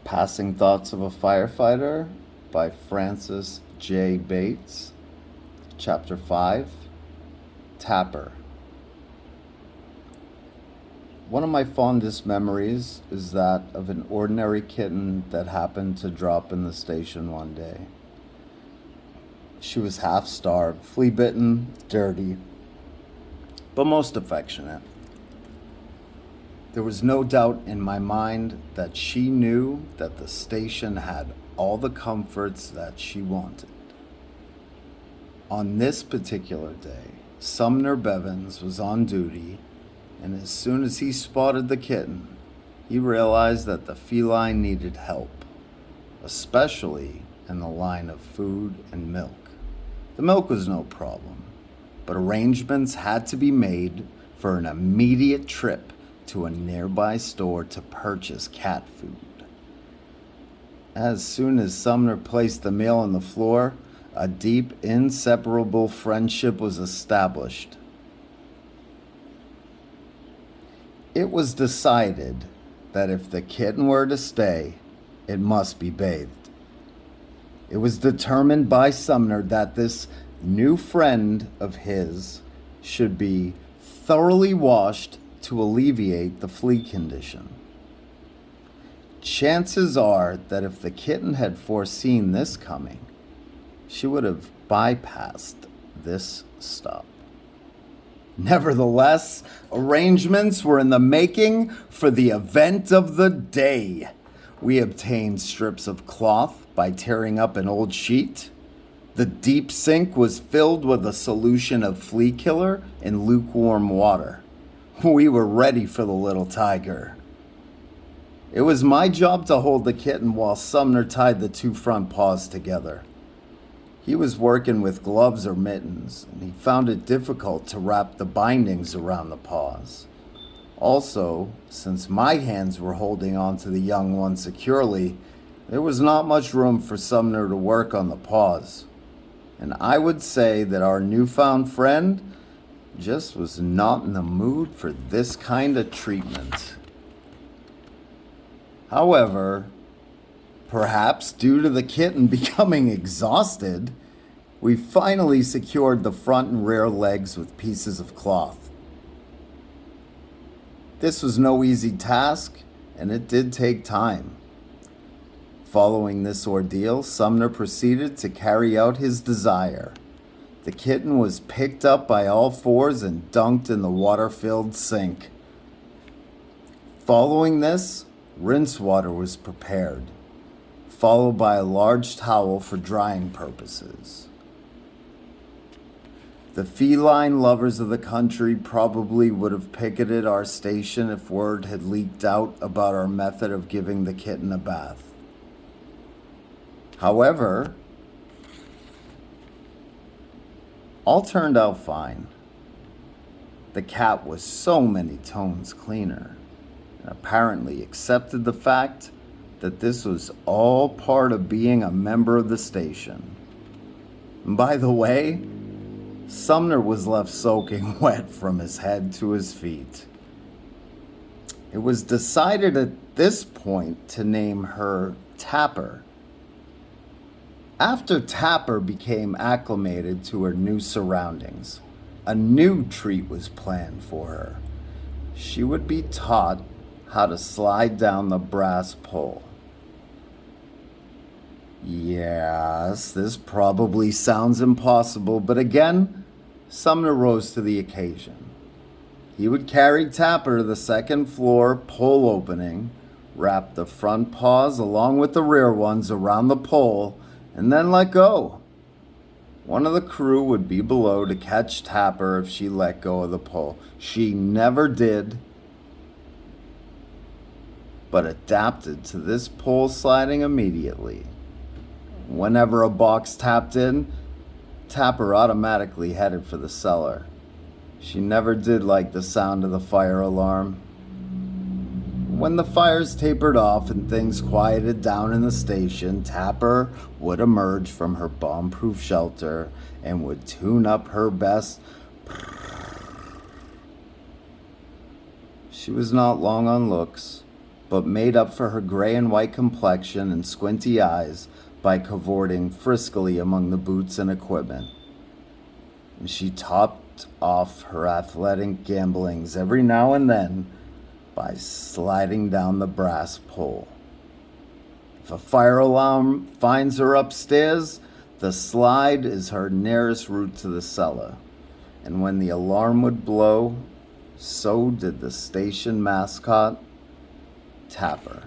Passing Thoughts of a Firefighter by F.J.Bates. Chapter 5, Tapper. One of my fondest memories is that of an ordinary kitten that happened to drop in the station one day. She was half-starved, flea-bitten, dirty, but most affectionate. There was no doubt in my mind that she knew that the station had all the comforts that she wanted. On this particular day, Sumner Bevins was on duty, and as soon as he spotted the kitten, he realized that the feline needed help, especially in the line of food and milk. The milk was no problem, but arrangements had to be made for an immediate trip to a nearby store to purchase cat food. As soon as Sumner placed the meal on the floor, a deep, inseparable friendship was established. It was decided that if the kitten were to stay, it must be bathed. It was determined by Sumner that this new friend of his should be thoroughly washed to alleviate the flea condition. Chances are that if the kitten had foreseen this coming, she would have bypassed this stop. Nevertheless, arrangements were in the making for the event of the day. We obtained strips of cloth by tearing up an old sheet. The deep sink was filled with a solution of flea killer in lukewarm water. We were ready for the little tiger. It was my job to hold the kitten while Sumner tied the two front paws together. He was working with gloves or mittens, and he found it difficult to wrap the bindings around the paws. Also, since my hands were holding on to the young one securely, there was not much room for Sumner to work on the paws. And I would say that our newfound friend just was not in the mood for this kind of treatment. However, perhaps due to the kitten becoming exhausted, we finally secured the front and rear legs with pieces of cloth. This was no easy task, and it did take time. Following this ordeal, Sumner proceeded to carry out his desire. The kitten was picked up by all fours and dunked in the water-filled sink. Following this, rinse water was prepared, followed by a large towel for drying purposes. The feline lovers of the country probably would have picketed our station if word had leaked out about our method of giving the kitten a bath. However, all turned out fine. The cat was so many tones cleaner, and apparently accepted the fact that this was all part of being a member of the station. And by the way, Sumner was left soaking wet from his head to his feet. It was decided at this point to name her Tapper. After Tapper became acclimated to her new surroundings, a new treat was planned for her. She would be taught how to slide down the brass pole. Yes, this probably sounds impossible, but again, Sumner rose to the occasion. He would carry Tapper to the second floor pole opening, wrap the front paws along with the rear ones around the pole, and then let go. One of the crew would be below to catch Tapper if she let go of the pole. She never did, but adapted to this pole sliding immediately. Whenever a box tapped in, Tapper automatically headed for the cellar. She never did like the sound of the fire alarm. When the fires tapered off and things quieted down in the station, Tapper would emerge from her bomb-proof shelter and would tune up her best. She was not long on looks, but made up for her gray and white complexion and squinty eyes by cavorting friskily among the boots and equipment. And she topped off her athletic gamblings every now and then by sliding down the brass pole. If a fire alarm finds her upstairs, the slide is her nearest route to the cellar. And when the alarm would blow, so did the station mascot, Tapper.